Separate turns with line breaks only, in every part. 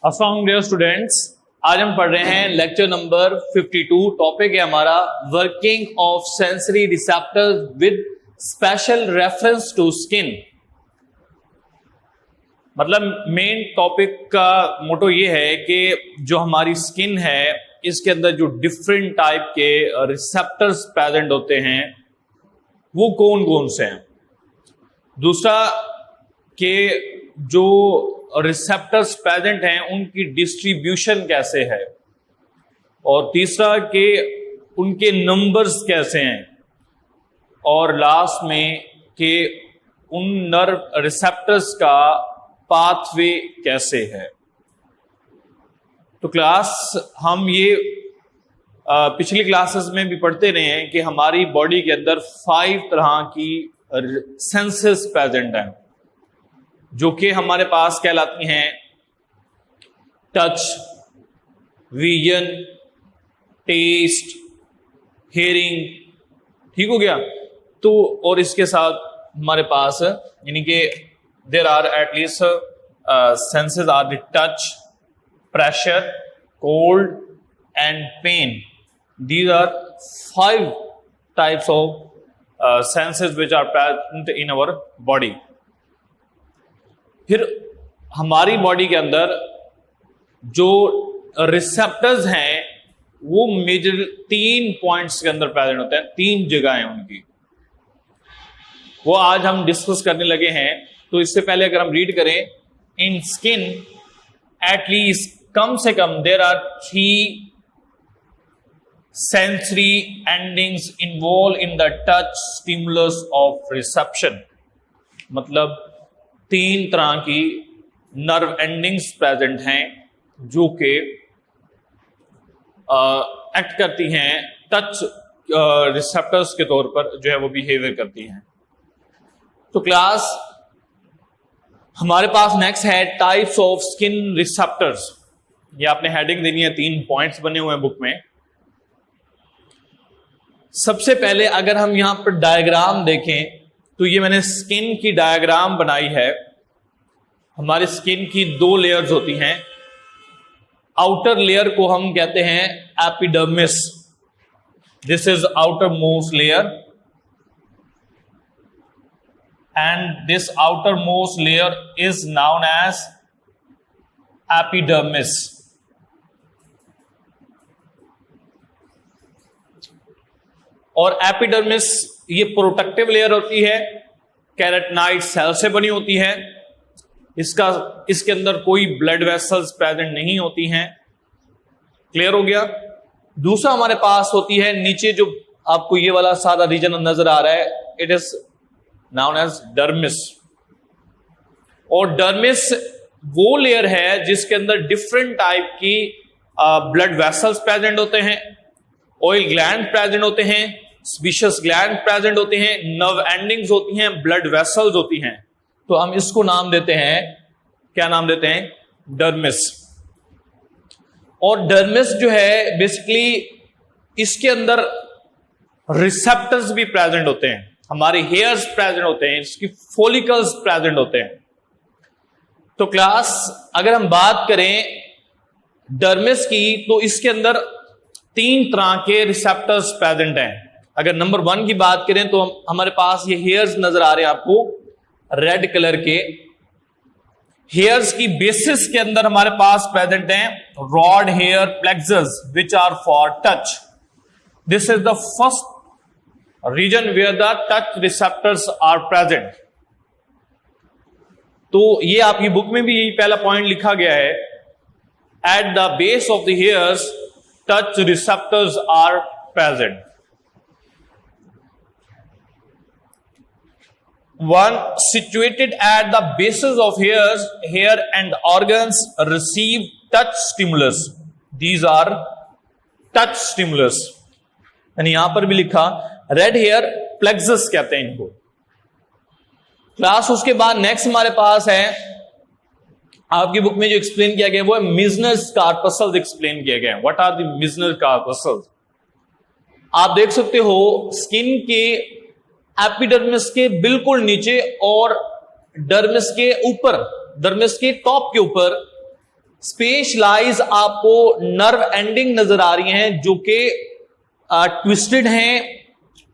अस्सलाम dear students, आज हम पढ़ रहे हैं लेक्चर नंबर 52। टॉपिक है हमारा working of sensory receptors with special reference to skin. मतलब मेन टॉपिक का मोटो ये है कि जो हमारी स्किन है इसके अंदर जो डिफरेंट टाइप के रिसेप्टर्स प्रेजेंट होते हैं वो कौन कौन से हैं। दूसरा कि जो रिसेप्टर्स प्रेजेंट हैं उनकी डिस्ट्रीब्यूशन कैसे है, और तीसरा कि उनके नंबर्स कैसे हैं, और लास्ट में कि उन नर्व रिसेप्टर्स का पाथवे कैसे है। तो क्लास हम ये पिछली क्लासेस में भी पढ़ते रहे हैं कि हमारी बॉडी के अंदर 5 तरह की सेंसेस प्रेजेंट हैं जो कि हमारे पास कहलाती हैं टच, विजन, टेस्ट, हियरिंग। ठीक हो गया। तो और इसके साथ हमारे पास यानी कि there are at least senses are the touch, pressure, cold and pain. These are 5 types of senses which are present in our body. फिर हमारी बॉडी के अंदर जो रिसेप्टर्स हैं वो मेजर 3 पॉइंट्स के अंदर प्रेजेंट होते हैं, 3 जगह हैं उनकी, वो आज हम डिस्कस करने लगे हैं। तो इससे पहले अगर हम रीड करें, इन स्किन एटलीस्ट कम से कम there are 3 sensory endings involve in the touch stimulus of reception. मतलब 3 तरह की नर्व एंडिंग्स प्रेजेंट हैं जो कि एक्ट करती हैं टच रिसेप्टर्स के तौर पर, जो है वो बिहेवियर करती हैं। तो क्लास हमारे पास नेक्स्ट है टाइप्स ऑफ स्किन रिसेप्टर्स। ये आपने हेडिंग देनी है, 3 पॉइंट्स बने हुए हैं बुक में। सबसे पहले अगर हम यहां पर डायग्राम देखें तो ये मैंने स्किन की डायग्राम बनाई है। हमारी स्किन की 2 लेयर्स होती हैं। आउटर लेयर को हम कहते हैं epidermis. This is outer most layer and this outer most layer is known as epidermis. और एपिडर्मिस ये प्रोटेक्टिव लेयर होती है, कैराटिनॉइड सेल से बनी होती है। इसके अंदर कोई ब्लड वेसल्स प्रेजेंट नहीं होती हैं। क्लियर हो गया। दूसरा हमारे पास होती है नीचे, जो आपको ये वाला सादा रीजन नजर आ रहा है, it is known as dermis. और डर्मिस वो लेयर है जिसके अंदर डिफरेंट टाइप की ब्लड वेसल्स प्रेजेंट होते हैं, ऑयल ग्लैंड प्रेजेंट होते हैं, स्पीशियस ग्लैंड प्रेजेंट होते हैं, नर्व एंडिंग्स होती हैं, ब्लड वेसल्स होती हैं। तो हम इसको नाम देते हैं, क्या नाम देते हैं? डर्मिस। और डर्मिस जो है बेसिकली इसके अंदर रिसेप्टर्स भी प्रेजेंट होते हैं, हमारे हेयर्स प्रेजेंट होते हैं, इसकी फॉलिकल्स प्रेजेंट होते हैं। तो क्लास अगर हम बात करें डर्मिस की, तो इसके अंदर 3 तरह के रिसेप्टर्स प्रेजेंट हैं। अगर नंबर 1 की बात करें तो हमारे पास ये हेयर्स नजर आ रहे हैं आपको रेड कलर के। हेयर्स की बेसिस के अंदर हमारे पास प्रेजेंट हैं rod hair plexus which are for touch. This is the first region where the touch receptors are present. तो ये आपकी बुक में भी यही पहला पॉइंट लिखा गया है, at the base of the hairs touch receptors are present. One situated at the bases of hairs, hair and organs receive touch stimulus. These are touch stimulus. यानी यहां पर भी लिखा रेड हेयर प्लेक्सस कहते हैं इनको। क्लास उसके बाद नेक्स्ट हमारे पास है, आपकी बुक में जो एक्सप्लेन किया गया वो है मिजनस कार्पसल्स एक्सप्लेन किया गया है। What are the Meissner's corpuscles? आप देख सकते हो स्किन के एपिडर्मिस के बिल्कुल नीचे और डर्मिस के ऊपर, डर्मिस के टॉप के ऊपर स्पेशलाइज आपको नर्व एंडिंग नजर आ रही हैं जो कि ट्विस्टेड हैं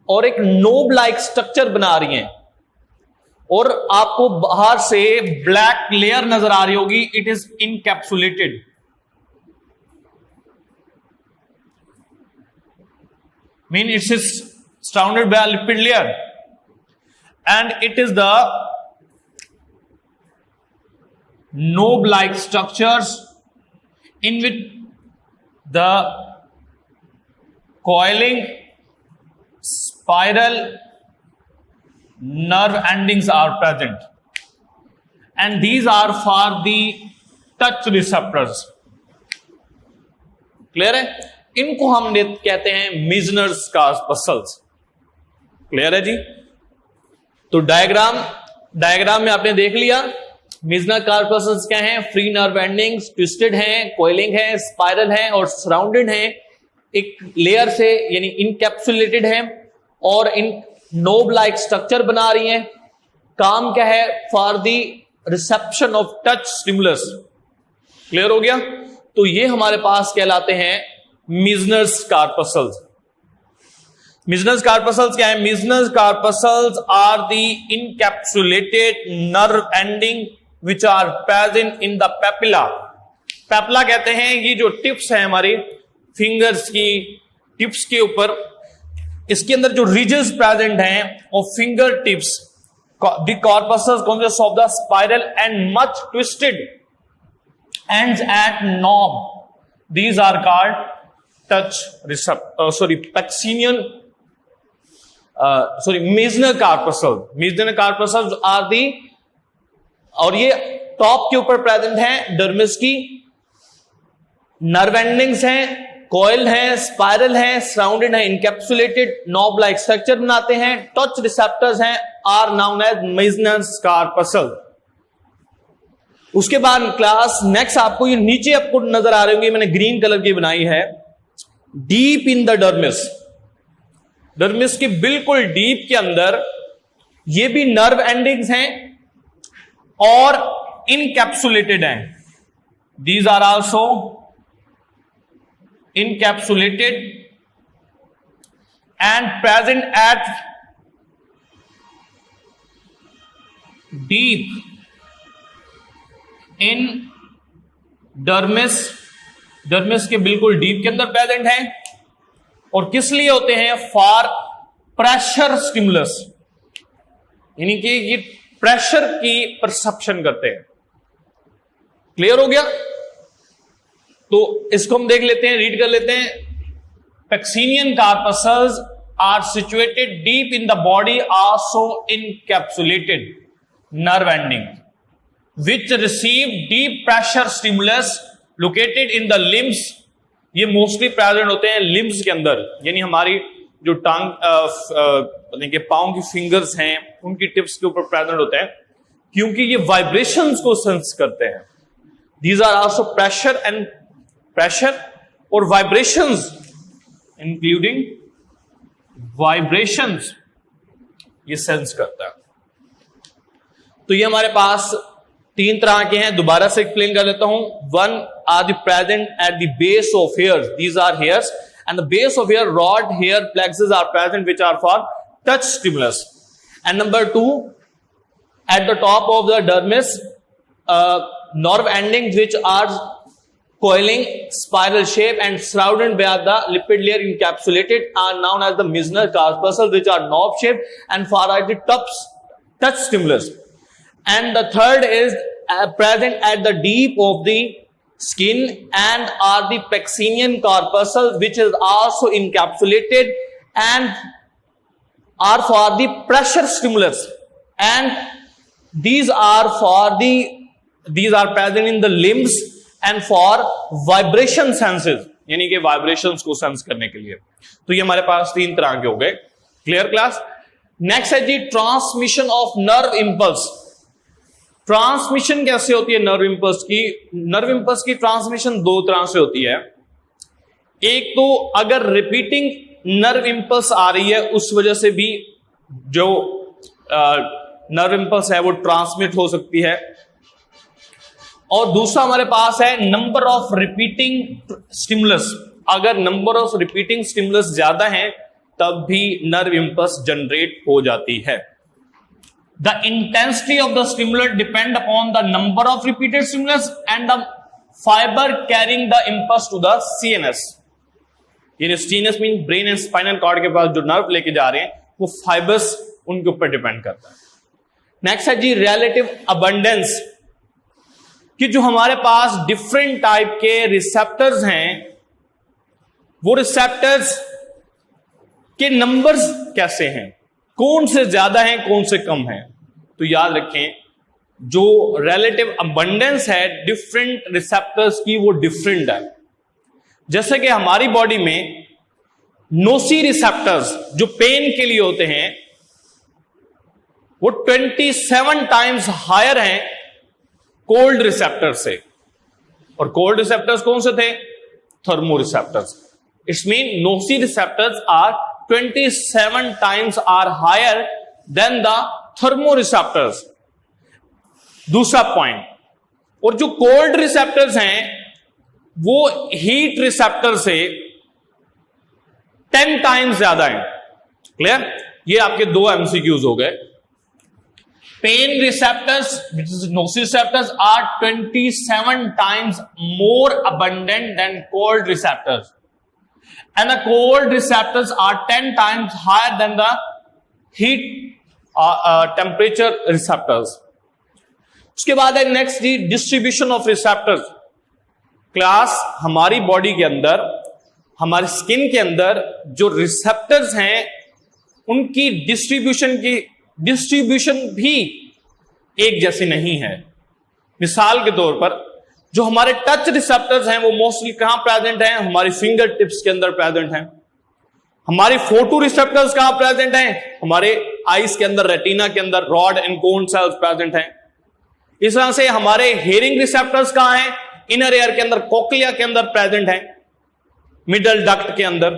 और एक नोब लाइक स्ट्रक्चर बना रही हैं, और आपको बाहर से ब्लैक लेयर नजर आ रही होगी, it is encapsulated. Mean it's is surrounded by a lipid layer and it is the knob-like structures in which the coiling spiral nerve endings are present, and these are for the touch receptors. Clear है? इनको हम कहते हैं मिजनर्स कॉर्पस्कल्स। Clear है जी? तो diagram में आपने देख लिया मिजनर कॉर्पस्कल्स क्या हैं, फ्री नर्व एंडिंग्स, ट्विस्टेड हैं, कोइलिंग है, स्पाइरल है और सराउंडेड हैं एक लेयर से, यानी इनकैप्सुलेटेड है और इन नोब लाइक स्ट्रक्चर बना रही हैं। काम क्या है? For the reception of touch stimulus. Clear हो गया? तो ये हमारे पास कहलाते हैं मिजनर्स कॉर्पस्कल्स। मिजनर्स कॉर्पस्कल्स क्या है? Meissner's corpuscles are the encapsulated nerve ending which are present in the papilla. Papilla कहते हैं ये जो टिप्स है हमारी फिंगर्स की टिप्स के ऊपर, इसके अंदर जो रिजेस प्रेजेंट हैं और finger tips, the corpuscles consist of the spiral and much twisted ends at knob, these are called touch Pacinian Meissner corpuscles. Meissner corpuscles are the, और ये टॉप के ऊपर प्रेजेंट है, डर्मिस की नर्व एंडिंग्स हैं, coil है, spiral है, surrounded है, इनकैप्सुलेटेड नॉब लाइक स्ट्रक्चर बनाते हैं, टच रिसेप्टर्स हैं, are known as Meissner's corpuscle. उसके बाद क्लास नेक्स्ट आपको ये नीचे आपको नजर आ रही होंगी, मैंने ग्रीन कलर की बनाई है, deep in the dermis. Dermis के बिल्कुल डीप के अंदर ये भी नर्व एंडिंग्स हैं और इनकैप्सुलेटेड हैं। These are also encapsulated and present at deep in dermis. Dermis के बिल्कुल डीप के अंदर प्रेजेंट है, और किस लिए होते हैं? फॉर प्रेशर स्टिमुलस, यानी कि ये प्रेशर की परसेप्शन करते हैं। क्लियर हो गया? तो इसको हम देख लेते हैं, रीड कर लेते हैं। Pacinian corpuscles are situated deep in the body, also encapsulated nerve ending which receive deep pressure stimulus located in the limbs। ये मोस्टली प्रेजेंट होते हैं लिम्स के अंदर, यानी हमारी जो टांग के पांव की फिंगर्स हैं उनकी टिप्स के ऊपर प्रेजेंट होते हैं, क्योंकि ये वाइब्रेशंस को सेंस करते हैं। दीज आर आल्सो प्रेशर और वाइब्रेशंस, इंक्लूडिंग वाइब्रेशंस, ये सेंस करता है। तो ये हमारे पास तीन तरह के हैं, दोबारा से एक्सप्लेन कर लेता हूं। One are the present at the base of hairs, these are hairs, and the base of hair rod, hair plexuses are present which are for touch stimulus. And number two, at the top of the dermis, nerve endings which are coiling spiral shape and surrounded by the lipid layer encapsulated are known as the Meissner corpuscles, which are knob shaped and far at the touch stimulus. And the third is present at the deep of the skin and are the Pacinian corpuscles, which is also encapsulated and are for the pressure stimulus, and these are present in the limbs and for vibration senses, यानी कि vibrations को sense करने के लिए। तो ये हमारे पास तीन तरह के हो गए। Clear class? नेक्स्ट है जी transmission of nerve impulse. Transmission कैसे होती है नर्व इंपल्स की? नर्व इंपल्स की ट्रांसमिशन दो तरह से होती है। एक तो अगर रिपीटिंग नर्व इंपल्स आ रही है उस वजह से भी जो नर्व इंपल्स है वो ट्रांसमिट हो सकती है। और दूसरा हमारे पास है नंबर ऑफ रिपीटिंग स्टिमुलस। अगर नंबर ऑफ रिपीटिंग स्टिमुलस ज्यादा है तब भी नर्व इंपल्स जनरेट हो जाती है। The intensity of the stimulant depend upon the number of repeated stimulus and the fiber carrying the impulse to the CNS। ये CNS mean brain and spinal cord के पास जो नर्व लेके जा रहे हैं वो फाइबर्स उनके ऊपर डिपेंड करता है। नेक्स्ट है जी रिलेटिव अबंडेंस, कि जो हमारे पास डिफरेंट टाइप के रिसेप्टर्स हैं वो रिसेप्टर्स के नंबर्स कैसे हैं, कौन से ज्यादा हैं कौन से कम हैं। तो याद रखें जो रिलेटिव अबंडेंस है डिफरेंट रिसेप्टर्स की वो डिफरेंट है। जैसे कि हमारी बॉडी में नोसी रिसेप्टर्स जो पेन के लिए होते हैं वो 27 टाइम्स हायर हैं कोल्ड रिसेप्टर से। और कोल्ड रिसेप्टर्स कौन से थे? Thermoreceptors. It's mean noci receptors are 27 times are higher than the thermoreceptors। दूसरा पॉइंट, और जो कोल्ड रिसेप्टर्स हैं वो हीट रिसेप्टर से 10 times ज्यादा हैं। क्लियर? ये आपके दो एमसीक्यूज हो गए। Pen receptors which is nociceptors are 27 times more abundant than cold receptors and the cold receptors are 10 times higher than the heat temperature receptors। उसके बाद है next the distribution of receptors. Class हमारी body के अंदर हमारी skin के अंदर जो रिसेप्टर्स हैं उनकी डिस्ट्रीब्यूशन भी एक जैसी नहीं है। मिसाल के तौर पर जो हमारे टच रिसेप्टर्स हैं वो मोस्टली कहां प्रेजेंट हैं? हमारी फिंगर टिप्स के अंदर प्रेजेंट हैं। हमारी फोटो रिसेप्टर्स कहां प्रेजेंट हैं? हमारे आईज के अंदर, रेटिना के अंदर rod and cone cells present हैं। इस तरह से हमारे हेयरिंग रिसेप्टर्स कहां हैं? इनर एयर के अंदर, कोक्लिया के अंदर प्रेजेंट हैं, मिडल डक्ट के अंदर।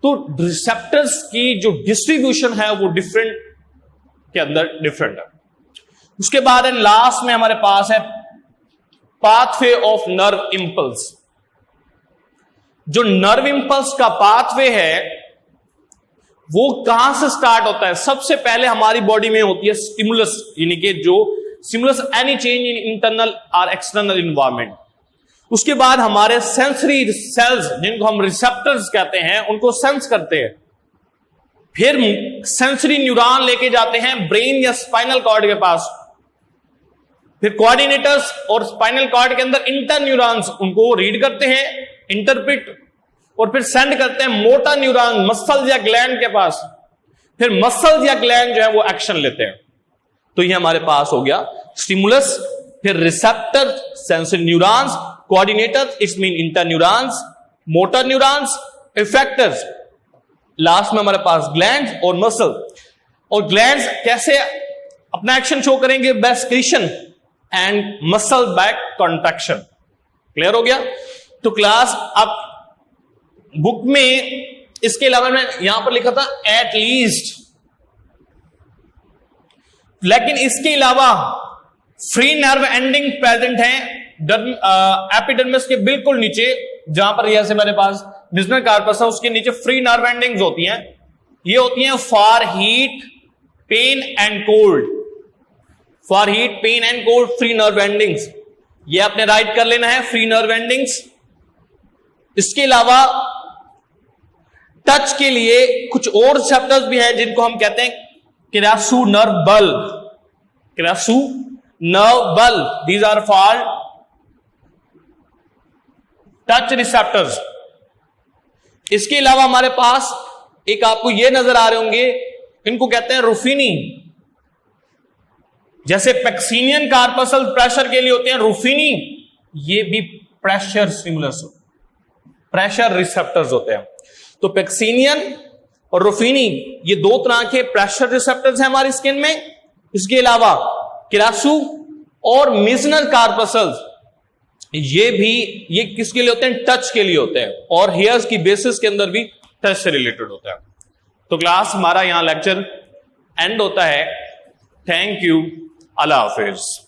तो रिसेप्टर्स की जो डिस्ट्रीब्यूशन है वो डिफरेंट के अंदर डिफरेंट है। उसके बाद लास्ट में हमारे पास है पाथवे ऑफ नर्व इंपल्स। जो नर्व इंपल्स का पाथवे है वो कहां से स्टार्ट होता है? सबसे पहले हमारी बॉडी में होती है स्टिमुलस, यानी कि जो stimulus any change in internal और एक्सटर्नल इन्वायरमेंट। उसके बाद हमारे सेंसरी सेल्स जिनको हम रिसेप्टर्स कहते हैं उनको सेंस करते हैं। फिर सेंसरी न्यूरॉन लेके जाते हैं ब्रेन या स्पाइनल कॉर्ड के पास। फिर कोऑर्डिनेटर्स और स्पाइनल कॉर्ड के अंदर इंटर न्यूरॉन्स उनको रीड करते हैं, इंटरप्रिट, और फिर सेंड करते हैं मोटर न्यूरॉन मसल या ग्लैंड के पास। फिर मसल या ग्लैंड जो है वो एक्शन लेते हैं। तो ये हमारे पास हो गया स्टिमुलस, फिर receptor, sensory neurons, coordinators it's mean inter neurons, motor neurons, effectors, last में हमारे पास ग्लैंड्स और मसल। और ग्लैंड्स कैसे अपना एक्शन शो करेंगे? By secretion and muscle back contraction. Clear हो गया? तो क्लास अब बुक में इसके अलावा मैं यहां पर लिखा था एट लीस्ट, लेकिन इसके अलावा फ्री नर्व एंडिंग प्रेजेंट है एपिडर्मिस के बिल्कुल नीचे, जहां पर जैसे मेरे पास मिजनर कार्पस है उसके नीचे फ्री नर्व एंडिंग्स होती हैं। ये होती हैं for heat, pain and cold. For heat, pain and cold free nerve endings, ये आपने राइट कर लेना है, फ्री नर्व एंडिंग्स। इसके अलावा टच के लिए कुछ और रिसेप्टर्स भी हैं जिनको हम कहते हैं Krause nerve bulb. Krause nerve bulb, these are for touch receptors. इसके अलावा हमारे पास एक आपको ये नजर आ रहे होंगे, इनको कहते हैं रुफिनी। जैसे पैक्सिनियन कार्पसल प्रेशर के लिए होते हैं रुफिनी, ये भी प्रेशर स्टिमुलस, प्रेशर रिसेप्टर्स होते हैं। तो पैक्सिनियन और रुफिनी ये दो तरह के प्रेशर रिसेप्टर्स हैं हमारी स्किन में। इसके अलावा किरासू और मिजनर कार्पसल्स, ये किसके लिए होते हैं? टच के लिए होते हैं, और हेयर्स की बेसिस के अंदर भी टच से रिलेटेड होता है। तो क्लास हमारा यहां लेक्चर एंड होता है। Thank you, Allah Hafiz.